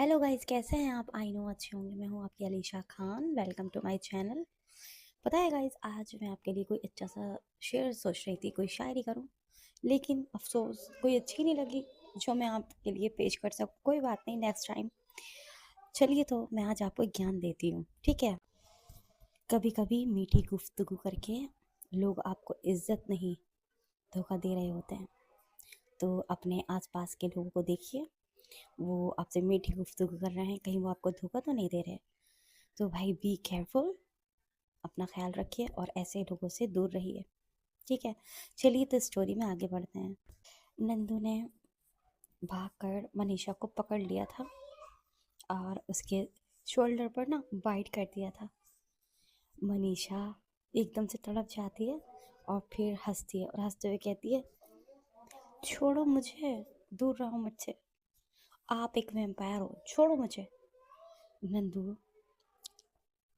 Hello guys, कैसे हैं आप? आई नो अच्छे होंगे। मैं हूँ आपकी Alisha Khan. Welcome to my channel. पता है गाइस, आज मैं आपके लिए कोई अच्छा सा शेर सोच रही थी, कोई शायरी करूँ, लेकिन अफसोस कोई अच्छी नहीं लगी जो मैं आपके लिए पेश कर सकूँ। कोई बात नहीं, नेक्स्ट टाइम। चलिए, तो मैं आज आपको एक ज्ञान देती हूँ, ठीक है? कभी कभी मीठी गुफ्तगू करके लोग आपको इज्जत नहीं, धोखा दे रहे होते हैं। तो अपने आसपास के लोगों को देखिए, वो आपसे मीठी गुफ्तगू कर रहे हैं, कहीं वो आपको धोखा तो नहीं दे रहे। तो भाई, बी केयरफुल, अपना ख्याल रखिए और ऐसे लोगों से दूर रहिए, ठीक है? चलिए, तो स्टोरी में आगे बढ़ते हैं। नंदू ने भागकर मनीषा को पकड़ लिया था और उसके शोल्डर पर ना बाइट कर दिया था। मनीषा एकदम से तड़प जाती है और फिर हंसती है और हंसते हुए कहती है, छोड़ो मुझे, दूर रहो मुझसे, आप एक वैम्पायर हो, छोड़ो मुझे। नंदू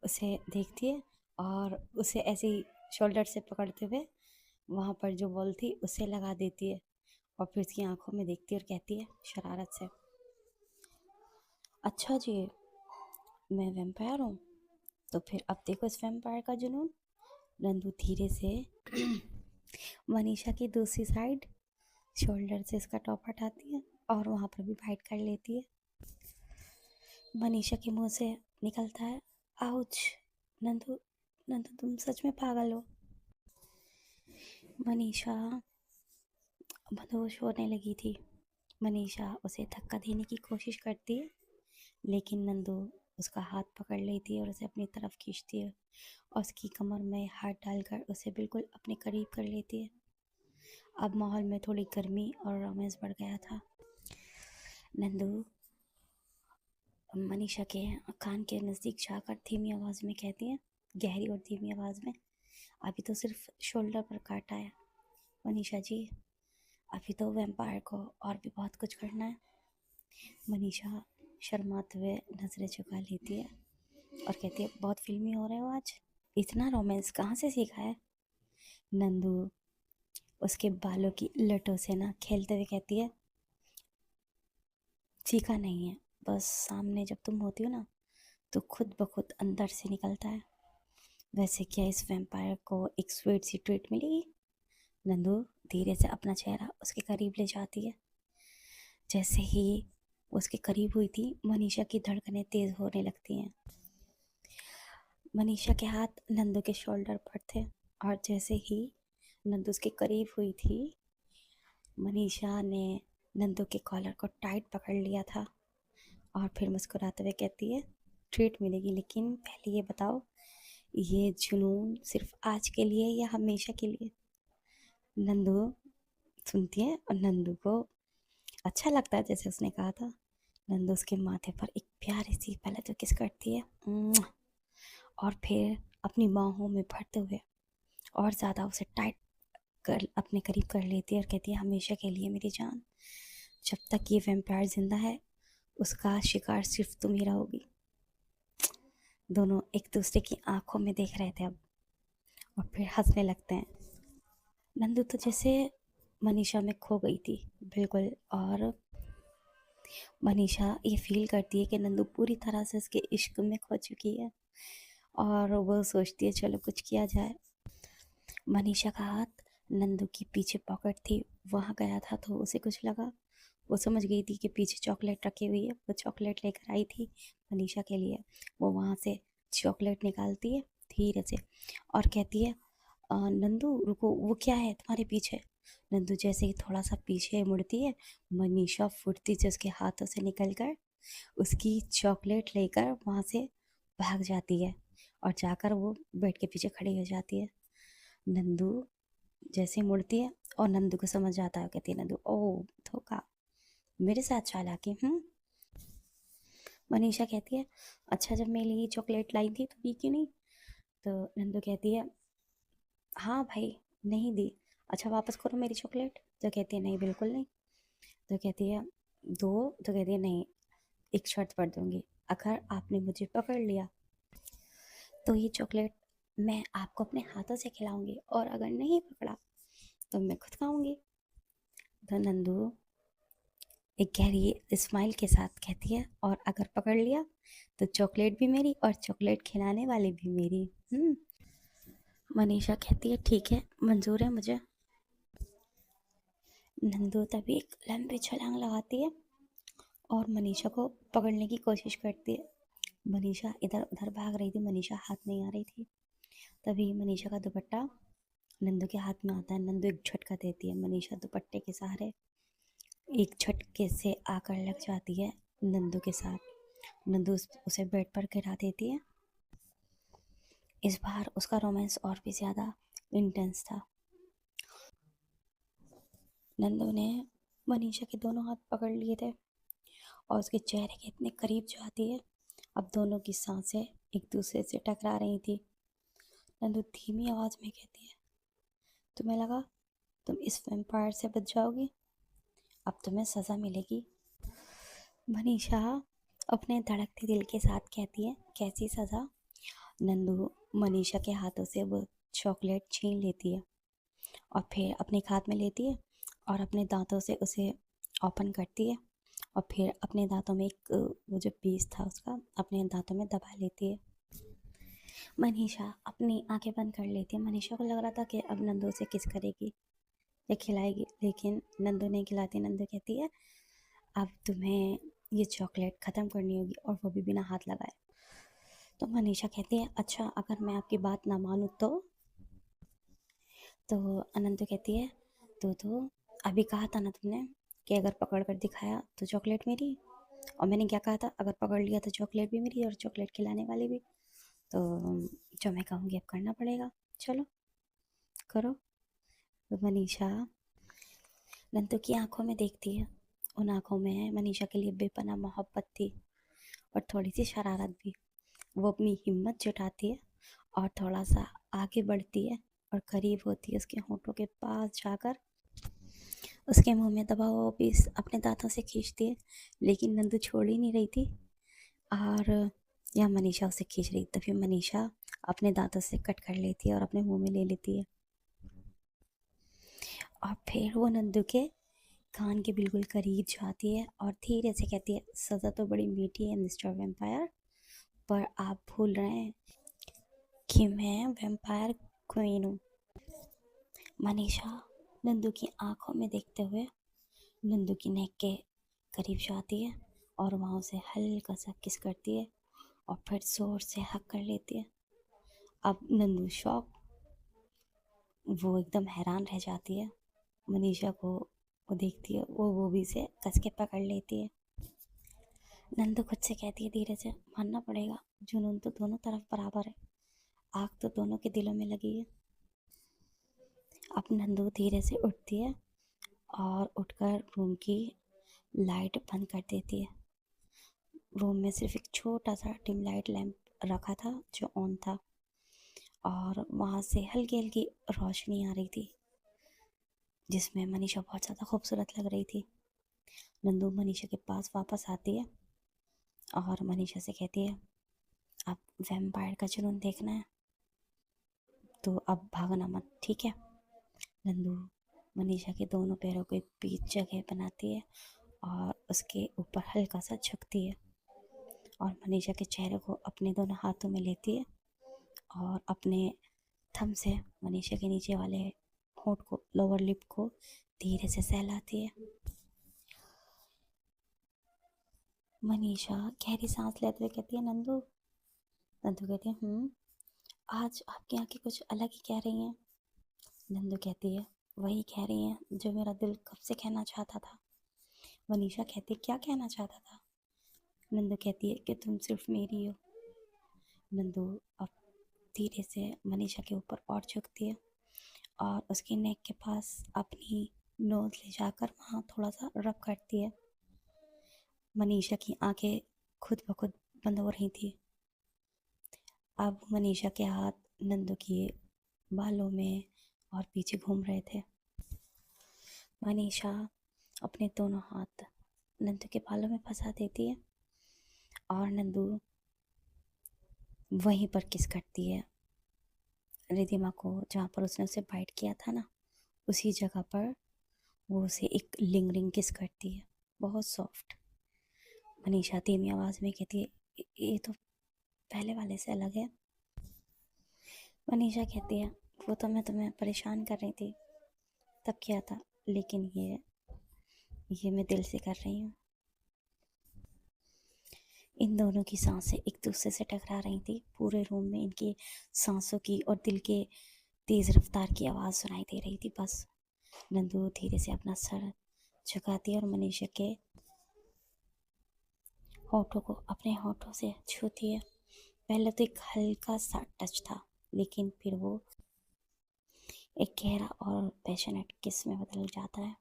उसे देखती है और उसे ऐसे ही शोल्डर से पकड़ते हुए वहाँ पर जो बॉल थी उसे लगा देती है और फिर उसकी आंखों में देखती है और कहती है शरारत से, अच्छा जी, मैं वैम्पायर हूँ, तो फिर अब देखो इस वैम्पायर का जुनून। नंदू धीरे से मनीषा की दूसरी साइड शोल्डर से इसका टॉप हटाती है और वहाँ पर भी बाइट कर लेती है। मनीषा के मुंह से निकलता है, आउच। नंदू, नंदू तुम सच में पागल हो। मनीषा मदहोश होने लगी थी। मनीषा उसे धक्का देने की कोशिश करती है, लेकिन नंदू उसका हाथ पकड़ लेती है और उसे अपनी तरफ खींचती है और उसकी कमर में हाथ डालकर उसे बिल्कुल अपने करीब कर लेती है। अब माहौल में थोड़ी गर्मी और रोमांस बढ़ गया था। नंदू मनीषा के कान के नज़दीक जाकर धीमी आवाज़ में कहती है, गहरी और धीमी आवाज़ में, अभी तो सिर्फ शोल्डर पर काटा है मनीषा जी, अभी तो वैम्पायर को और भी बहुत कुछ करना है। मनीषा शर्माते हुए नज़रें झुका लेती है और कहती है, बहुत फिल्मी हो रहे हो आज, इतना रोमांस कहाँ से सीखा है? नंदू उसके बालों की लटों से ना खेलते हुए कहती है, सीखा नहीं है, बस सामने जब तुम होती हो ना तो खुद ब खुद अंदर से निकलता है। वैसे क्या इस वैम्पायर को एक स्वीट सी ट्रीट मिलेगी? नंदू धीरे से अपना चेहरा उसके करीब ले जाती है। जैसे ही उसके करीब हुई थी, मनीषा की धड़कनें तेज होने लगती हैं। मनीषा के हाथ नंदू के शोल्डर पर थे और जैसे ही नंदू उसके करीब हुई थी, मनीषा ने नंदू के कॉलर को टाइट पकड़ लिया था और फिर मुस्कुराते हुए कहती है, ट्रीट मिलेगी, लेकिन पहले ये बताओ, ये जुनून सिर्फ आज के लिए या हमेशा के लिए? नंदू सुनती है और नंदू को अच्छा लगता है जैसे उसने कहा था। नंदू उसके माथे पर एक प्यारी सी पहले तो किस करती है, और फिर अपनी बाहों में भरते हुए और ज़्यादा उसे टाइट कर अपने करीब कर लेती है और कहती है, हमेशा के लिए मेरी जान, जब तक ये वैम्पायर जिंदा है उसका शिकार सिर्फ तुम ही रहोगी। दोनों एक दूसरे की आंखों में देख रहे थे अब और फिर हंसने लगते हैं। नंदू तो जैसे मनीषा में खो गई थी बिल्कुल, और मनीषा ये फील करती है कि नंदू पूरी तरह से उसके इश्क में खो चुकी है और वो सोचती है चलो कुछ किया जाए। मनीषा का हाथ नंदू की पीछे पॉकेट थी वहाँ गया था तो उसे कुछ लगा। वो समझ गई थी कि पीछे चॉकलेट रखी हुई है, वो चॉकलेट लेकर आई थी मनीषा के लिए। वो वहाँ से चॉकलेट निकालती है धीरे से और कहती है, नंदू रुको, वो क्या है तुम्हारे पीछे?" नंदू जैसे ही थोड़ा सा पीछे मुड़ती है, मनीषा फुर्ती से उसके हाथों से निकलकर उसकी चॉकलेट लेकर वहाँ से भाग जाती है और जाकर वो बेड के पीछे खड़ी हो जाती है। नंदू जैसे मुड़ती है और नंदू को समझ आता है, कहती है नंदू, ओ धोखा, मेरे साथ चालाकी। मनीषा कहती है, अच्छा जब मेरे लिए चॉकलेट लाई थी तो दी क्यों नहीं? तो नंदू कहती है, हाँ भाई, नहीं दी। अच्छा वापस करो मेरी चॉकलेट। तो कहती है, नहीं बिल्कुल नहीं। तो कहती है, दो। तो कहती है, नहीं, एक शर्त पर दूंगी, अगर आपने मुझे पकड़ लिया तो ये चॉकलेट मैं आपको अपने हाथों से खिलाऊंगी, और अगर नहीं पकड़ा तो मैं खुद खाऊंगी। तो नंदू एक गहरी स्माइल के साथ कहती है, और अगर पकड़ लिया तो चॉकलेट भी मेरी और चॉकलेट खिलाने वाली भी मेरी। मनीषा कहती है ठीक है, मंजूर है मुझे। नंदू तभी एक लंबी छलांग लगाती है और मनीषा को पकड़ने की कोशिश करती है। मनीषा इधर उधर भाग रही थी, मनीषा हाथ नहीं आ रही थी। तभी मनीषा का दुपट्टा नंदू के हाथ में आता है। नंदू एक झटका देती है, मनीषा दुपट्टे के सहारे एक झटके से आकर लग जाती है नंदू के साथ। नंदू उसे बेड पर गिरा देती है। इस बार उसका रोमांस और भी ज़्यादा इंटेंस था। नंदू ने मनीषा के दोनों हाथ पकड़ लिए थे और उसके चेहरे के इतने करीब जाती है, अब दोनों की सांसें एक दूसरे से टकरा रही थी। नंदू धीमी आवाज में कहती है, तुम्हें लगा तुम इस वैम्पायर से बच जाओगी? अब तुम्हें सजा मिलेगी। मनीषा अपने धड़कते दिल के साथ कहती है, कैसी सजा? नंदू मनीषा के हाथों से वो चॉकलेट छीन लेती है और फिर अपने हाथ में लेती है और अपने दांतों से उसे ओपन करती है और फिर अपने दांतों में एक वो जो पीस था उसका अपने दांतों में दबा लेती है। मनीषा अपनी आंखें बंद कर लेती है। मनीषा को लग रहा था कि अब नंदू से किस करेगी या खिलाएगी, लेकिन नंदू नहीं खिलाती। नंदू कहती है, अब तुम्हें ये चॉकलेट ख़त्म करनी होगी और वो भी बिना हाथ लगाए। तो मनीषा कहती है, अच्छा अगर मैं आपकी बात ना मानूँ तो अनंत कहती है, तो अभी कहा था ना तुमने कि अगर पकड़ कर दिखाया तो चॉकलेट मेरी, और मैंने क्या कहा था, अगर पकड़ लिया तो चॉकलेट भी मेरी और चॉकलेट खिलाने वाली भी। तो जो मैं कहूँगी अब करना पड़ेगा, चलो करो। तो मनीषा नंदू की आंखों में देखती है। उन आंखों में मनीषा के लिए बेपनाह मोहब्बत थी और थोड़ी सी शरारत भी। वो अपनी हिम्मत जुटाती है और थोड़ा सा आगे बढ़ती है और करीब होती है उसके होंठों के पास जाकर उसके मुंह में दबा हुआ पीस अपने दांतों से खींचती है, लेकिन नंदू छोड़ ही नहीं रही थी और या मनीषा उसे खींच रही। तभी मनीषा अपने दांतों से कट कर लेती है और अपने मुंह में ले लेती है और फिर वो नंदू के कान के बिल्कुल करीब जाती है और धीरे से कहती है, सज़ा तो बड़ी मीठी है मिस्टर वैम्पायर, पर आप भूल रहे हैं कि मैं वैम्पायर क्वीन हूँ। मनीषा नंदू की आंखों में देखते हुए नंदू की नेक के करीब जाती है और वहाँ उसे हल्का सा किस करती है और फिर जोर से हक कर लेती है। अब नंदू शॉक, वो एकदम हैरान रह जाती है। मनीषा को वो देखती है, वो भी से कस के पकड़ लेती है। नंदू खुद से कहती है धीरे से, मानना पड़ेगा जुनून तो दोनों तरफ बराबर है, आग तो दोनों के दिलों में लगी है। अब नंदू धीरे से उठती है और उठकर रूम की लाइट बंद कर देती है। रूम में सिर्फ एक छोटा सा डिम लाइट लैंप रखा था जो ऑन था और वहाँ से हल्की हल्की रोशनी आ रही थी जिसमें मनीषा बहुत ज़्यादा खूबसूरत लग रही थी। नंदू मनीषा के पास वापस आती है और मनीषा से कहती है, अब वैम्पायर का जुनून देखना है तो अब भागना मत, ठीक है? नंदू मनीषा के दोनों पैरों को एक बीच जगह बनाती है और उसके ऊपर हल्का सा झुकती है और मनीषा के चेहरे को अपने दोनों हाथों में लेती है और अपने थंब से मनीषा के नीचे वाले होंठ को, लोअर लिप को धीरे से सहलाती है। मनीषा गहरी सांस लेते हुए कहती है, नंदू। नंदू कहती है, आज आपकी आंखें कुछ अलग ही कह रही हैं। नंदू कहती है, वही कह रही हैं जो मेरा दिल कब से कहना चाहता था। मनीषा कहती है, क्या कहना चाहता था? नंदू कहती है कि तुम सिर्फ मेरी हो। नंदू अब धीरे से मनीषा के ऊपर और झुकती है और उसकी नेक के पास अपनी नोज ले जाकर वहाँ थोड़ा सा रब करती है। मनीषा की आंखें खुद ब खुद बंद हो रही थी। अब मनीषा के हाथ नंदू के बालों में और पीछे घूम रहे थे। मनीषा अपने दोनों हाथ नंदू के बालों में फंसा देती है और नंदू वहीं पर किस करती है रिधिमा को, जहाँ पर उसने उसे बाइट किया था ना, उसी जगह पर वो उसे एक लिंगरिंग किस करती है। बहुत सॉफ्ट। मनीषा धीमी आवाज में कहती है, ये तो पहले वाले से अलग है। मनीषा कहती है, वो तो मैं तुम्हें परेशान कर रही थी तब किया था, लेकिन ये मैं दिल से कर रही हूँ। इन दोनों की सांसें एक दूसरे से टकरा रही थी। पूरे रूम में इनकी सांसों की और दिल के तेज रफ्तार की आवाज़ सुनाई दे रही थी। बस नंदू धीरे से अपना सर झुकाती है और मनीषा के होठों को अपने होठों से छूती है। पहले तो एक हल्का सा टच था, लेकिन फिर वो एक गहरा और पैशनेट किस में बदल जाता है।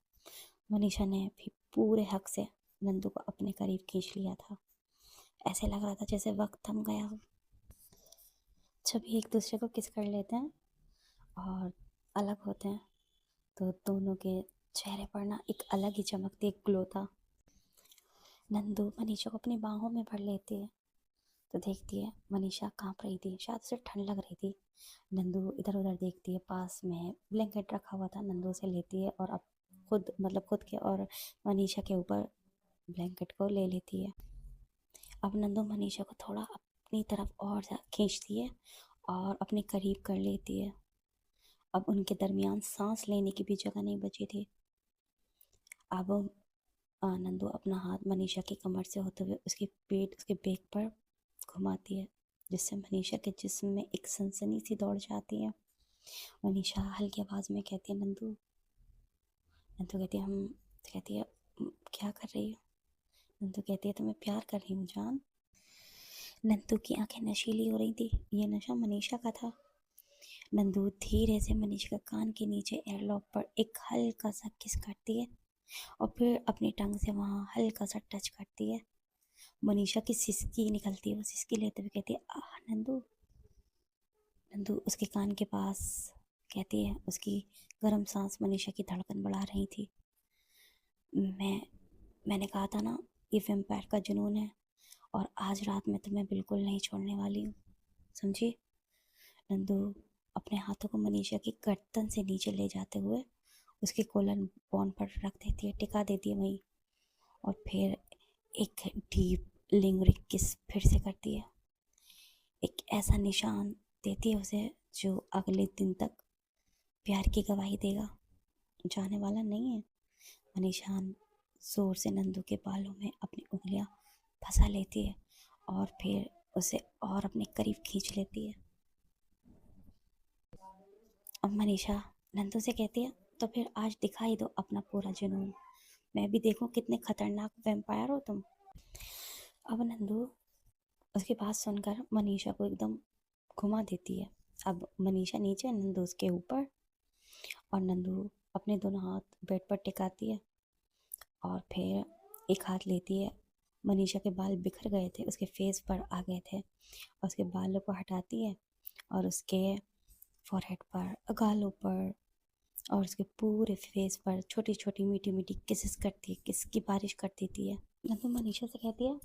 मनीषा ने भी पूरे हक से नंदू को अपने करीब खींच लिया था। ऐसे लग रहा था जैसे वक्त थम गया हो। जब एक दूसरे को किस कर लेते हैं और अलग होते हैं, तो दोनों के चेहरे पर ना एक अलग ही चमकती एक ग्लो था। नंदू मनीषा को अपनी बाहों में भर लेती है तो देखती है मनीषा कांप रही थी, शायद उसे ठंड लग रही थी। नंदू इधर उधर देखती है, पास में ब्लैंकेट रखा हुआ था, नंदू उसे लेती है और अब खुद के और मनीषा के ऊपर ब्लैंकेट को ले लेती है। अब नंदू मनीषा को थोड़ा अपनी तरफ और खींचती है और अपने करीब कर लेती है। अब उनके दरमियान सांस लेने की भी जगह नहीं बची थी। अब नंदू अपना हाथ मनीषा की कमर से होते हुए उसके पेट पर घुमाती है, जिससे मनीषा के जिस्म में एक सनसनी सी दौड़ जाती है। मनीषा हल्की आवाज में कहती है, नंदू। नंदू कहती है, हम कहती है, क्या कर रही हो?" नंदू कहती है, तुम्हें प्यार कर रही हूँ जान। नंदू की आंखें नशीली हो रही थी। ये नशा मनीषा का था। नंदू धीरे से मनीषा के कान के नीचे एयरलॉक पर एक हल्का सा किस करती है और फिर अपनी टंग से वहाँ हल्का सा टच करती है। मनीषा की सिसकी निकलती है। वो सिसकी लेते हुए कहती है, आह नंदू। नंदू उसके कान के पास कहती है। उसकी गर्म सांस मनीषा की धड़कन बढ़ा रही थी। मैं मैंने कहा था ना, ये वैम्पायर का जुनून है और आज रात में तुम्हें बिल्कुल नहीं छोड़ने वाली हूँ, समझी। नंदू अपने हाथों को मनीषा की गर्दन से नीचे ले जाते हुए उसके कोलन बोन पर रख देती है, टिका देती है वहीं, और फिर एक डीप लिंगरिंग किस फिर से करती है। एक ऐसा निशान देती है उसे जो अगले दिन तक प्यार की गवाही देगा। जाने वाला नहीं है। मनीषा जोर से नंदू के बालों में अपनी उंगलियां फंसा लेती है और फिर उसे और अपने करीब खींच लेती है। अब मनीषा नंदू से कहती है, तो फिर आज दिखाई दो अपना पूरा जुनून, मैं भी देखूं कितने खतरनाक वैम्पायर हो तुम। अब नंदू उसकी बात सुनकर मनीषा को एकदम घुमा देती है। अब मनीषा नीचे, नंदू उसके ऊपर, और नंदू अपने दोनों हाथ बेड पर टिकाती है और फिर एक हाथ लेती है। मनीषा के बाल बिखर गए थे, उसके फेस पर आ गए थे, और उसके बालों को हटाती है और उसके फॉरहेड पर, गालों पर और उसके पूरे फेस पर छोटी छोटी मीठी मीठी किसेस करती है, किस की बारिश कर देती है। नंदू मनीषा से कहती है,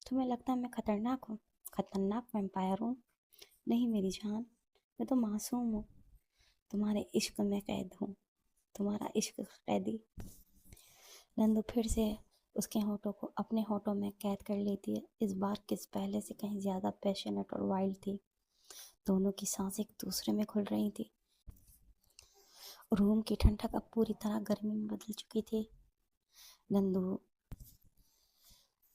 तुम्हें लगता है मैं खतरनाक हूँ, खतरनाक वैम्पायर हूँ? नहीं मेरी जान, मैं तो मासूम हूँ, तुम्हारे इश्क में कैद हूँ, तुम्हारा इश्क कैदी। नंदू फिर से उसके होठों को अपने होठों में कैद कर लेती है। इस बार किस पहले से कहीं ज़्यादा पैशनेट और वाइल्ड थी। दोनों की सांसें एक दूसरे में घुल रही थी। रूम की ठंडक अब पूरी तरह गर्मी में बदल चुकी थी। नंदू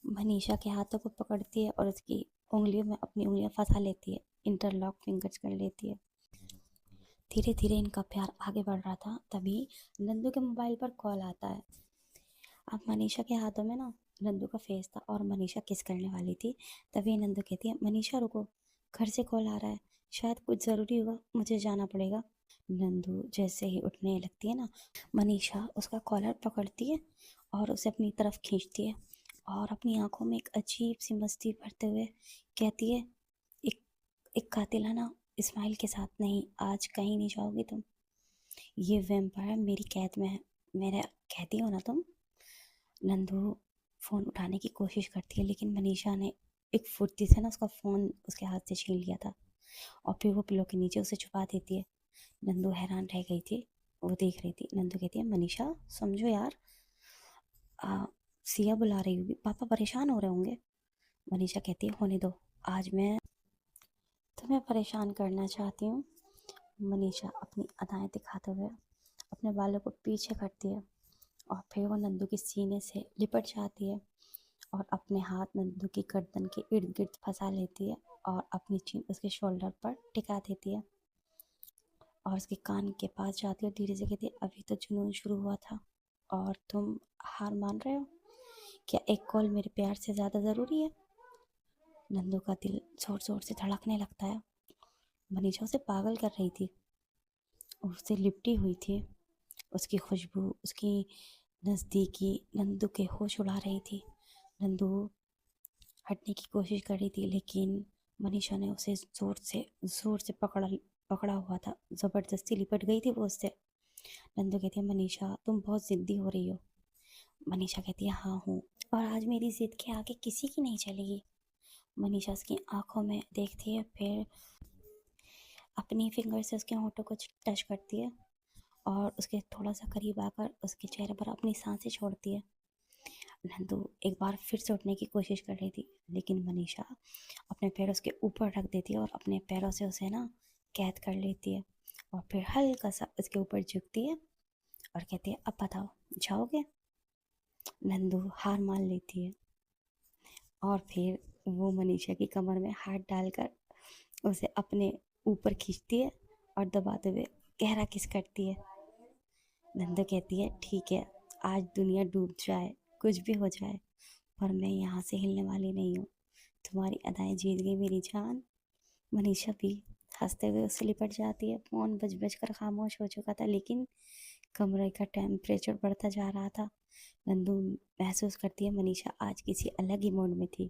मनीषा के हाथों को पकड़ती है और उसकी उंगलियों में अपनी उंगलियां फंसा लेती है, इंटरलॉक फिंगर्स कर लेती है। धीरे धीरे इनका प्यार आगे बढ़ रहा था। तभी नंदू के मोबाइल पर कॉल आता है। अब मनीषा के हाथों में ना नंदू का फेस था और मनीषा किस करने वाली थी। तभी नंदू कहती है, मनीषा रुको, घर से कॉल आ रहा है, शायद कुछ ज़रूरी होगा, मुझे जाना पड़ेगा। नंदू जैसे ही उठने लगती है ना, मनीषा उसका कॉलर पकड़ती है और उसे अपनी तरफ खींचती है और अपनी आंखों में एक अजीब सी मस्ती भरते हुए कहती है, एक एक कातिलाना स्माइल के साथ, नहीं आज कहीं नहीं जाओगी तुम, ये वैम्पायर मेरी कैद में है, मेरा कैदी हो ना तुम। नंदू फ़ोन उठाने की कोशिश करती है, लेकिन मनीषा ने एक फुर्ती से ना उसका फ़ोन उसके हाथ से छीन लिया था और फिर वो पिलो के नीचे उसे छुपा देती है। नंदू हैरान रह गई थी, वो देख रही थी। नंदू कहती है, मनीषा समझो यार, आ, सिया बुला रही होगी, पापा परेशान हो रहे होंगे। मनीषा कहती है होने दो, आज मैं तुम्हें परेशान करना चाहती हूँ। मनीषा अपनी अदाएं दिखाते हुए अपने बालों को पीछे करती है और फिर वो नंदू के सीने से लिपट जाती है और अपने हाथ नंदू की गर्दन के इर्द गिर्द फंसा लेती है और अपनी चीन उसके शोल्डर पर टिका देती है और उसके कान के पास जाती है और धीरे से कहती है अभी तो जुनून शुरू हुआ था और तुम हार मान रहे हो? क्या एक कॉल मेरे प्यार से ज़्यादा ज़रूरी है? नंदू का दिल जोर जोर से धड़कने लगता है। मनीषा उसे पागल कर रही थी, उससे लिपटी हुई थी। उसकी खुशबू, उसकी नज़दीकी नंदू के होश उड़ा रही थी। नंदू हटने की कोशिश कर रही थी लेकिन मनीषा ने उसे जोर से पकड़ा हुआ था। ज़बरदस्ती लिपट गई थी वो उससे। नंदू कहती है मनीषा तुम बहुत ज़िद्दी हो रही हो। मनीषा कहती है हाँ हूँ, और आज मेरी ज़िद के आगे किसी की नहीं चलेगी। मनीषा उसकी आंखों में देखती है, फिर अपनी फिंगर से उसके होंठों को टच करती है और उसके थोड़ा सा करीब आकर उसके चेहरे पर अपनी सांसें छोड़ती है। नंदू एक बार फिर से उठने की कोशिश कर रही थी लेकिन मनीषा अपने पैर उसके ऊपर रख देती है और अपने पैरों से उसे ना कैद कर लेती है और फिर हल्का सा उसके ऊपर झुकती है और कहती है अब बताओ जाओगे? नंदू हार मान लेती है और फिर वो मनीषा की कमर में हाथ डालकर उसे अपने ऊपर खींचती है और दबाते हुए गहरा किस करती है। नंदू कहती है ठीक है, आज दुनिया डूब जाए, कुछ भी हो जाए, पर मैं यहाँ से हिलने वाली नहीं हूँ। तुम्हारी अदाएं जीत गई मेरी जान। मनीषा भी हंसते हुए उससे लिपट जाती है। फोन बज बज कर खामोश हो चुका था लेकिन कमरे का टेम्परेचर बढ़ता जा रहा था। नंदू महसूस करती है मनीषा आज किसी अलग ही मूड में थी।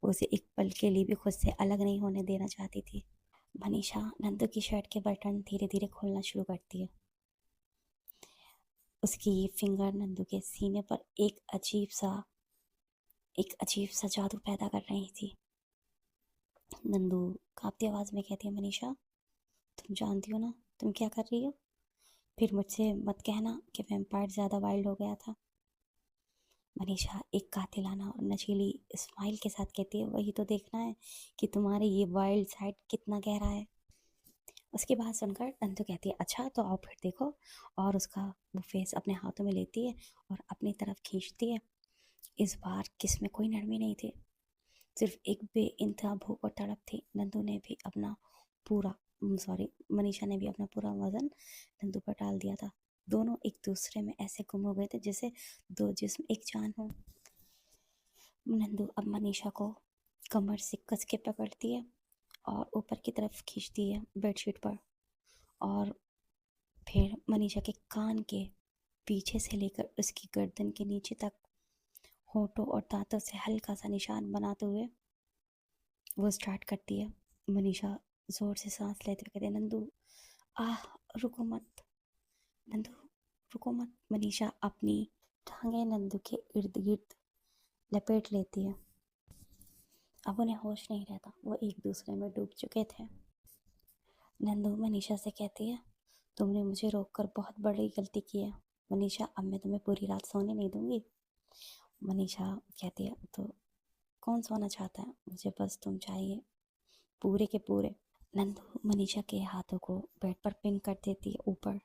वो उसे एक पल के लिए भी खुद से अलग नहीं होने देना चाहती थी। मनीषा नंदू की शर्ट के बटन धीरे धीरे खोलना शुरू करती है। उसकी फिंगर नंदू के सीने पर एक अजीब सा जादू पैदा कर रही थी। नंदू कांपती आवाज में कहती है मनीषा तुम जानती हो ना तुम क्या कर रही हो? फिर मुझसे मत कहना कि वैम्पायर ज़्यादा वाइल्ड हो गया था। मनीषा एक कातिलाना और नशीली स्माइल के साथ कहती है वही तो देखना है कि तुम्हारे ये वाइल्ड साइड कितना गहरा है। उसकी बात सुनकर नंदू कहती है अच्छा तो आओ फिर देखो, और उसका वो फेस अपने हाथों में लेती है और अपनी तरफ खींचती है। इस बार किस में कोई नरमी नहीं थी, सिर्फ एक बेइंतहा भूख और तड़प थी। नंदू ने भी अपना पूरा सॉरी मनीषा ने भी अपना पूरा वजन नंदू पर डाल दिया था। दोनों एक दूसरे में ऐसे गुम हो गए थे जैसे दो जिस्म एक जान हो। नंदू अब मनीषा को कमर से कस के पकड़ती है और ऊपर की तरफ खींचती है बेडशीट पर, और फिर मनीषा के कान के पीछे से लेकर उसकी गर्दन के नीचे तक होठों और दांतों से हल्का सा निशान बनाते हुए वो स्टार्ट करती है। मनीषा जोर से सांस लेते हुए कहती है नंदू आह रुको मत, नंदू रुको मत। मनीषा अपनी टांगे नंदू के इर्द गिर्द लपेट लेती है। अब उन्हें होश नहीं रहता, वो एक दूसरे में डूब चुके थे। नंदू मनीषा से कहती है तुमने मुझे रोककर बहुत बड़ी गलती की है मनीषा, अब मैं तुम्हें पूरी रात सोने नहीं दूंगी। मनीषा कहती है तो कौन सोना चाहता है, मुझे बस तुम चाहिए पूरे के पूरे। नंदू मनीषा के हाथों को बेड पर पिन कर देती है ऊपर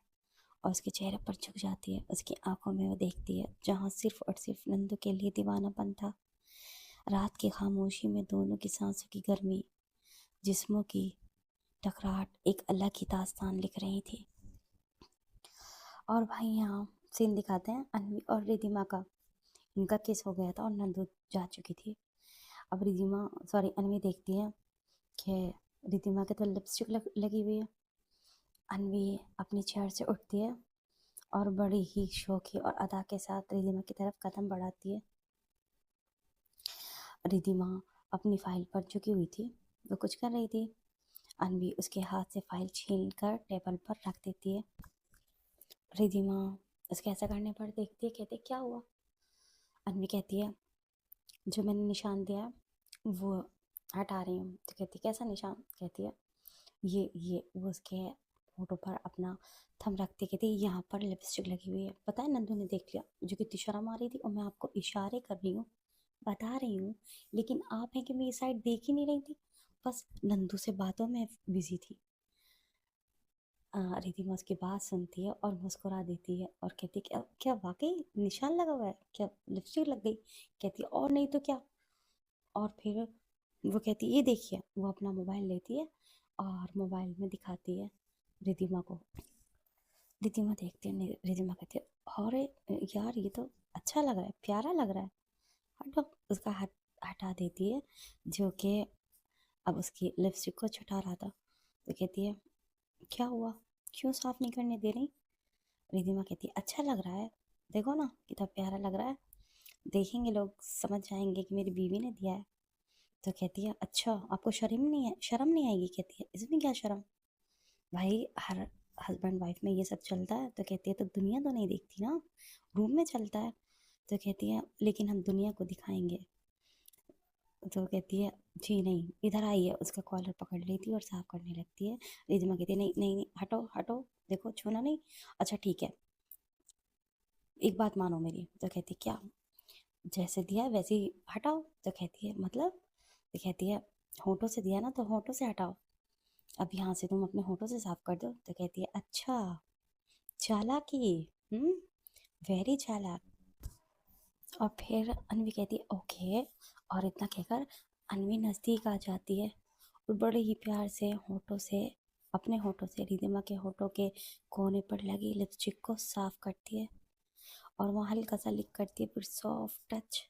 और उसके चेहरे पर झुक जाती है। उसकी आंखों में वो देखती है जहाँ सिर्फ और सिर्फ नंदू के लिए दीवानापन था। रात की खामोशी में दोनों की सांसों की गर्मी, जिस्मों की टकराहट एक अलग ही दास्तान लिख रही थी। और भाई यहाँ सीन दिखाते हैं अनवी और रिधिमा का। इनका किस हो गया था और नंदू जा चुकी थी। अब अनवी देखती है कि रिधिमा के तो लिपस्टिक लगी हुई है। अनवी अपनी चेयर से उठती है और बड़ी ही शौकी और अदा के साथ रिधिमा की तरफ कदम बढ़ाती है। रिधिमा अपनी फाइल पर झुकी हुई थी, वो कुछ कर रही थी। अनवी उसके हाथ से फाइल छीन कर टेबल पर रख देती है। रिधिमा उसके ऐसा करने पर देखती है, कहती क्या हुआ? अनवी कहती है जो मैंने निशान दिया है वो हटा रही हूँ। तो कहती कैसा निशान? कहती है ये वो उसके होठों पर अपना थम रखते कहती यहाँ पर लिपस्टिक लगी हुई है। पता है नंदू ने देख लिया, मुझे कितनी शर्म आ रही थी और मैं आपको इशारे कर रही हूँ, बता रही हूँ, लेकिन आप हैं कि मेरी साइड देख ही नहीं रही थी, बस नंदू से बातों में बिजी थी। रिधिमा उसकी बात सुनती है और मुस्कुरा देती है और कहती है क्या क्या वाकई निशान लगा हुआ है, क्या लिपस्टिक लग गई? कहती है और नहीं तो क्या। और फिर वो कहती है ये देखिए, वो अपना मोबाइल लेती है और मोबाइल में दिखाती है रिधिमा को। रिधिमा देखती है, रिधिमा कहती है अरे यार ये तो अच्छा लग रहा है, प्यारा लग रहा है, हटो। उसका हाथ हटा देती है जो कि अब उसकी लिपस्टिक को छुटा रहा था। तो कहती है क्या हुआ, क्यों साफ नहीं करने दे रही? रिधिमा कहती है अच्छा लग रहा है, देखो ना कितना प्यारा लग रहा है, देखेंगे लोग समझ जाएंगे कि मेरी बीवी ने दिया है। तो कहती है अच्छा आपको शर्म नहीं है, शर्म नहीं आएगी? कहती है इसमें क्या शर्म, भाई हर हस्बैंड वाइफ में ये सब चलता है। तो कहती है तो दुनिया तो नहीं देखती ना, रूम में चलता है। तो कहती है लेकिन हम दुनिया को दिखाएंगे। तो कहती है जी नहीं, इधर आई है, उसका कॉलर पकड़ लेती है और साफ करने लगती है। रिधिमा कहती है नहीं नहीं नहीं, हटो हटो, देखो छूना नहीं। अच्छा ठीक है, एक बात मानो मेरी। तो कहती क्या, जैसे दिया है वैसे ही हटाओ। तो कहती है मतलब? तो कहती है होठों से दिया ना तो होठों से हटाओ, अब यहाँ से तुम अपने होठों से साफ कर दो। तो कहती है अच्छा चालाकी, हम्म, वेरी चालाक। और फिर अनवी कहती है ओके, और इतना कहकर अनवी नज़दीक आ जाती है और बड़े ही प्यार से होठों से, अपने होठों से रिधिमा के होठों के कोने पर लगी लिपस्टिक को साफ करती है और वहाँ हल्का सा लिक करती है, फिर सॉफ्ट टच।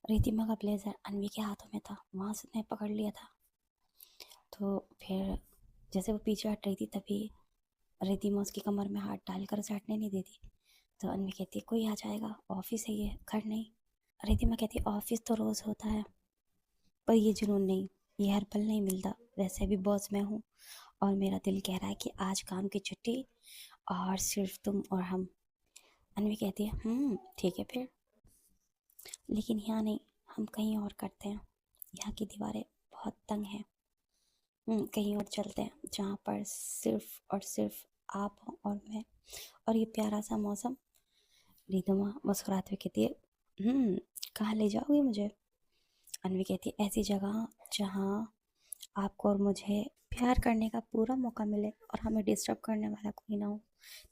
रिधिमा का ब्लेजर अनवी के हाथों में था, वहाँ से उसने पकड़ लिया था। तो फिर जैसे वो पीछे हट रही थी तभी रिधिमा उसकी कमर में हाथ डालकर उसे हटने नहीं देती। तो अनवी कहती है कोई आ जाएगा, ऑफिस है ये, घर नहीं। रिधिमा कहती है ऑफिस तो रोज़ होता है, पर ये जुनून नहीं, ये हर पल नहीं मिलता। वैसे भी बॉस मैं हूँ और मेरा दिल कह रहा है कि आज काम की छुट्टी और सिर्फ तुम और हम। अनवी कहती है ठीक है फिर, लेकिन यहाँ नहीं, हम कहीं और करते हैं, यहाँ की दीवारें बहुत तंग हैं। कहीं और चलते हैं जहाँ पर सिर्फ और सिर्फ आप हो और मैं और ये प्यारा सा मौसम। रिधिमा मुस्कुराते हुए कहती है कहाँ ले जाओगी मुझे? अनवी कहती है ऐसी जगह जहाँ आपको और मुझे प्यार करने का पूरा मौका मिले और हमें डिस्टर्ब करने वाला कोई ना हो,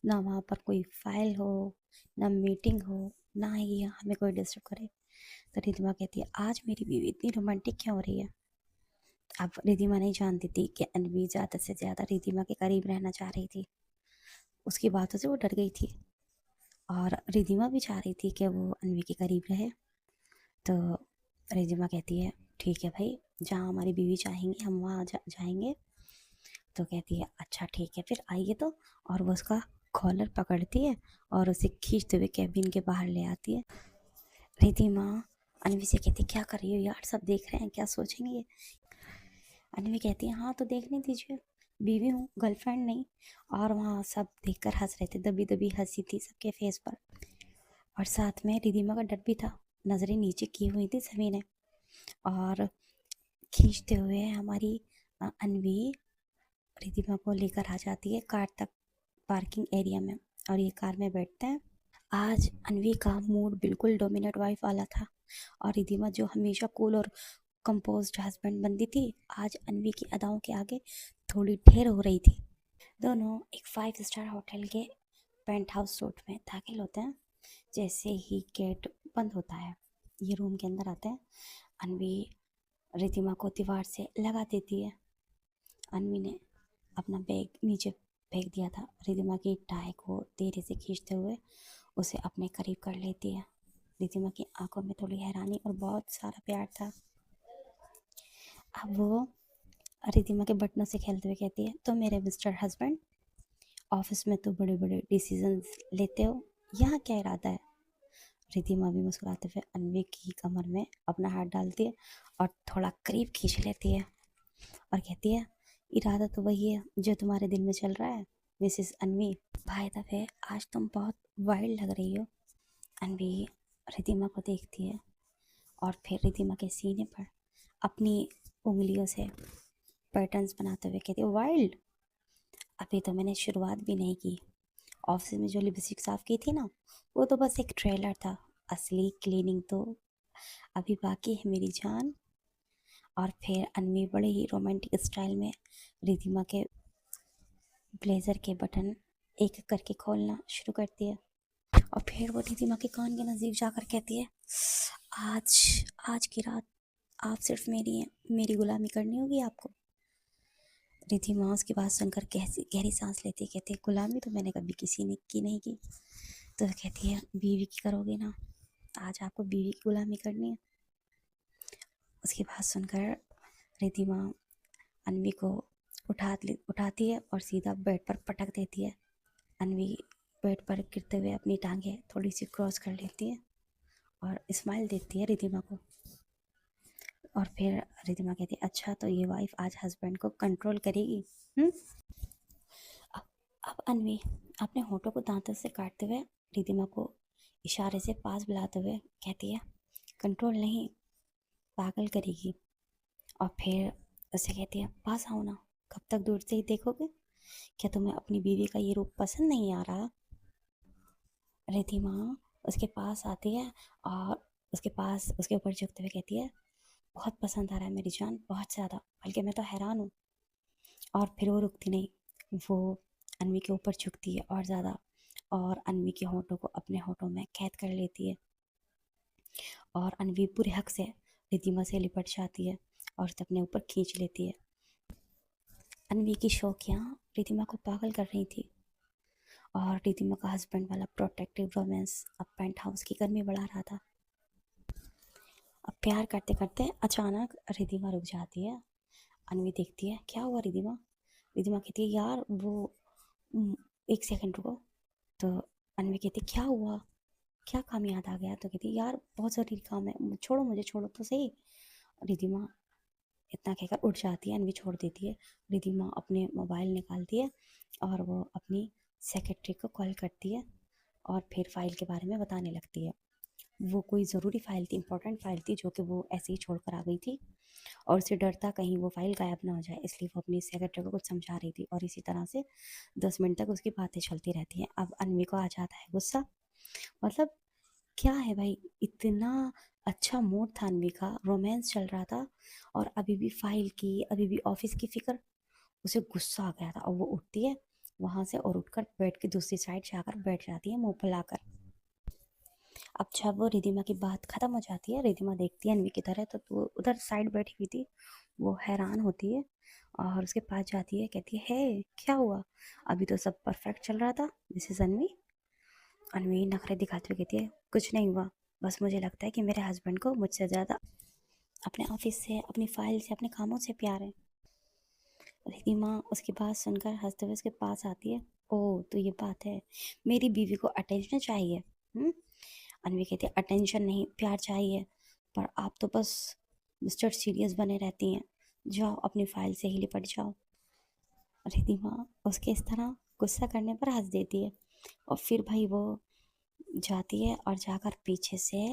ना वहाँ पर कोई फाइल हो, ना मीटिंग हो, ना ही हमें कोई डिस्टर्ब करे। तो रिधिमा कहती है आज मेरी बीवी इतनी रोमांटिक क्यों हो रही है? अब रिधिमा नहीं जानती थी कि अनवी ज़्यादा से ज़्यादा रिधिमा के करीब रहना चाह रही थी, उसकी बातों से वो डर गई थी और रिधिमा भी चाह रही थी कि वो अनवी के करीब रहे। तो रिधिमा कहती है ठीक है भाई, जहाँ हमारी बीवी चाहेंगी हम वहाँ जाएंगे। तो कहती है अच्छा ठीक है फिर आइए तो, और वो उसका कॉलर पकड़ती है और उसे खींचते हुए कैबिन के बाहर ले आती है। रिधिमा अनवी से कहती क्या कर रही हो यार, सब देख रहे हैं, क्या सोचेंगे? अनवी कहती है हाँ तो देखने दीजिए, बीवी हूँ, गर्लफ्रेंड नहीं। और वहाँ सब देखकर हंस रहे थे, दबी दबी हंसी थी सबके फेस पर। और साथ में रिधिमा का डर भी था, नज़रें नीचे की हुई थी सभी ने। और खींचते हुए हमारी अनवी रिधिमा को लेकर आ जाती है कार तक, पार्किंग एरिया में, और ये कार में बैठते हैं। आज अनवी का मूड बिल्कुल डोमिनेट वाइफ वाला था और रिधिमा जो हमेशा कूल और कंपोज्ड हस्बैंड बनती थी, आज अनवी की अदाओं के आगे थोड़ी ढेर हो रही थी। दोनों एक 5 स्टार होटल के पेंट हाउस सूट में दाखिल होते हैं। जैसे ही गेट बंद होता है, ये रूम के अंदर आते हैं, अनवी रिधिमा को दीवार से लगा देती है। अनवी ने अपना बैग नीचे फेंक दिया था, रिधिमा की टाई को धीरे से खींचते हुए उसे अपने करीब कर लेती है। रिधिमा की आंखों में थोड़ी हैरानी और बहुत सारा प्यार था। अब वो रिधिमा के बटनों से खेलते हुए कहती है तो मेरे मिस्टर हस्बैंड, ऑफिस में तो बड़े बड़े डिसीजंस लेते हो, यहाँ क्या इरादा है? रिधिमा भी मुस्कुराते हुए अनवी की कमर में अपना हाथ डालती है और थोड़ा करीब खींच लेती है और कहती है इरादा तो वही है जो तुम्हारे दिल में चल रहा है मिसेस अनवी। भाई दफे आज तुम बहुत वाइल्ड लग रही हो। अनवी रिधिमा को देखती है और फिर रिधिमा के सीने पर अपनी उंगलियों से पैटर्न्स बनाते हुए कहती है वाइल्ड, अभी तो मैंने शुरुआत भी नहीं की। ऑफिस में जो लिपस्टिक साफ की थी ना, वो तो बस एक ट्रेलर था। असली क्लीनिंग तो अभी बाकी है मेरी जान। और फिर अन्वी बड़े ही रोमांटिक स्टाइल में रिधिमा के ब्लेजर के बटन एक एक करके खोलना शुरू करती है। और फिर वो रिधिमा के कान के नज़दीक जाकर कहती है, आज आज की रात आप सिर्फ मेरी हैं, मेरी गुलामी करनी होगी आपको। रिधिमा उसकी बात सुनकर गहरी गहरी सांस लेती है, कहती है गुलामी तो मैंने कभी किसी ने की नहीं की। तो कहती है बीवी की करोगे ना, आज आपको बीवी की गुलामी करनी है। उसकी बात सुनकर रिधिमा अन्वी को उठाती है और सीधा बेड पर पटक देती है। अन्वी बेड पर गिरते हुए अपनी टांगें थोड़ी सी क्रॉस कर लेती है और स्माइल देती है रिधिमा को। और फिर रिधिमा कहती है अच्छा तो ये वाइफ आज हस्बैंड को कंट्रोल करेगी। अब अब अन्वी अपने होठों को दांतों से काटते हुए रिधिमा को इशारे से पास बुलाते हुए कहती है कंट्रोल नहीं, पागल करेगी। और फिर उसे कहती है पास आओ ना, कब तक दूर से ही देखोगे? क्या तुम्हें अपनी बीवी का ये रूप पसंद नहीं आ रहा? रिधिमा उसके पास आती है और उसके पास उसके ऊपर झुकते हुए कहती है बहुत पसंद आ रहा है मेरी जान, बहुत ज़्यादा, बल्कि मैं तो हैरान हूँ। और फिर वो रुकती नहीं, वो अन्वी के ऊपर झुकती है और ज़्यादा, और अन्वी के होठों को अपने होठों में कैद कर लेती है। और अन्वी पूरे हक से रिधिमा से लिपट जाती है और उसे अपने ऊपर खींच लेती है। अन्वी की शौकियाँ रिधिमा को पागल कर रही थी और रिधिमा का हस्बैंड वाला प्रोटेक्टिव रोमांस अब पेंट हाउस की गर्मी बढ़ा रहा था। अब प्यार करते करते अचानक रिधिमा रुक जाती है। अन्वी देखती है क्या हुआ रिधिमा। रिधिमा कहती है यार वो एक सेकंड रुको। तो अन्वी कहती है क्या हुआ, क्या काम याद आ गया? तो कहती है यार बहुत ज़रूरी काम है, छोड़ो मुझे, छोड़ो तो सही। रिधिमा इतना कहकर उठ जाती है, अन्वी छोड़ देती है। रिधिमा अपने मोबाइल निकालती है और वो अपनी सेक्रेटरी को कॉल करती है और फिर फाइल के बारे में बताने लगती है। वो कोई ज़रूरी फ़ाइल थी, इंपॉर्टेंट फ़ाइल थी, जो कि वो ऐसे ही छोड़ कर आ गई थी और उसे डर था कहीं वो फ़ाइल गायब ना हो जाए, इसलिए वो अपनी सेक्रेटरी को कुछ समझा रही थी। और इसी तरह से 10 मिनट तक उसकी बातें चलती रहती हैं। अब अन्वी को आ जाता है गुस्सा। मतलब क्या है भाई, इतना अच्छा मूड था अन्वी का, रोमांस चल रहा था और अभी भी फाइल की, अभी भी ऑफिस की फिक्र। उसे गुस्सा आ गया था और वो उठती है वहां से और उठकर बेड की दूसरी साइड जाकर बैठ जाती है मुंह फुलाकर। अब जब वो रिधिमा की बात खत्म हो जाती है, रिधिमा देखती है अन्वी की तरह, तो वो उधर साइड बैठी हुई थी, वो हैरान होती है और उसके पास जाती है, कहती है हे क्या हुआ, अभी तो सब परफेक्ट चल रहा था, दिस इज अन्वी। अन्वी नखरे दिखाते हुए कहती है कुछ नहीं हुआ, बस मुझे लगता है कि मेरे हस्बैंड को मुझसे ज़्यादा अपने ऑफिस से, अपनी फाइल से, अपने कामों से प्यार है। रिधिमा उसकी बात सुनकर हंसते हुए उसके पास आती है। ओह तो ये बात है, मेरी बीवी को अटेंशन चाहिए। अन्वी कहती है अटेंशन नहीं, प्यार चाहिए, पर आप तो बस मिस्टर सीरियस बने रहती हैं, जाओ अपनी फाइल से ही लिपट जाओ। रिधिमा उसके इस तरह गुस्सा करने पर हंस देती है और फिर भाई वो जाती है और जाकर पीछे से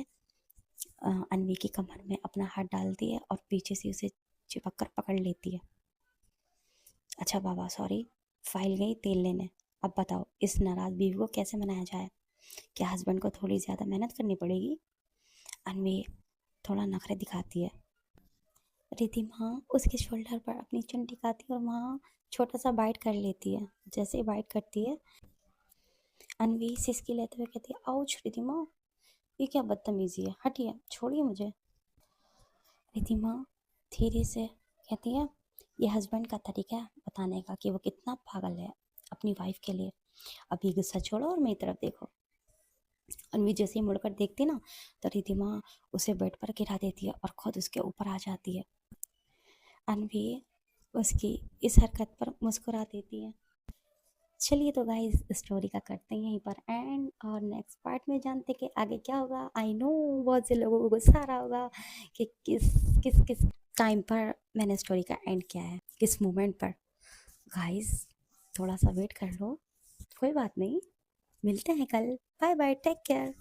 अन्वी की कमर में अपना हाथ डालती है और पीछे से उसे चिपक कर पकड़ लेती है। अच्छा बाबा सॉरी, फाइल गई तेल लेने। अब बताओ इस नाराज बीवी को कैसे मनाया जाए? क्या हस्बैंड को थोड़ी ज़्यादा मेहनत करनी पड़ेगी? अन्वी थोड़ा नखरे दिखाती है। रिधिमा उसके शोल्डर पर अपनी चुन टिकाती है और वहाँ छोटा सा बाइट कर लेती है। जैसे ही बाइट करती है, अन्वी सिसकी लेते हुए कहती है आउच रिधिमा, ये क्या बदतमीजी है, हटिए, छोड़िए मुझे। रिधिमा धीरे से कहती है ये हस्बैंड का तरीका है बताने का कि वो कितना पागल है अपनी वाइफ के लिए। अभी गुस्सा छोड़ो और मेरी तरफ देखो। अन्वी जैसे ही मुड़कर देखती ना, तो रिधिमा उसे बेड पर गिरा देती है और खुद उसके ऊपर आ जाती है। अन्वी उसकी इस हरकत पर मुस्कुरा देती है। चलिए तो गाइस स्टोरी का करते हैं यहीं पर एंड, और नेक्स्ट पार्ट में जानते कि आगे क्या होगा। आई नो बहुत से लोगों को गुस्सा आ रहा होगा कि किस किस किस टाइम पर मैंने स्टोरी का एंड किया है, किस मोमेंट पर। गाइस थोड़ा सा वेट कर लो, कोई बात नहीं, मिलते हैं कल। Bye bye, take care.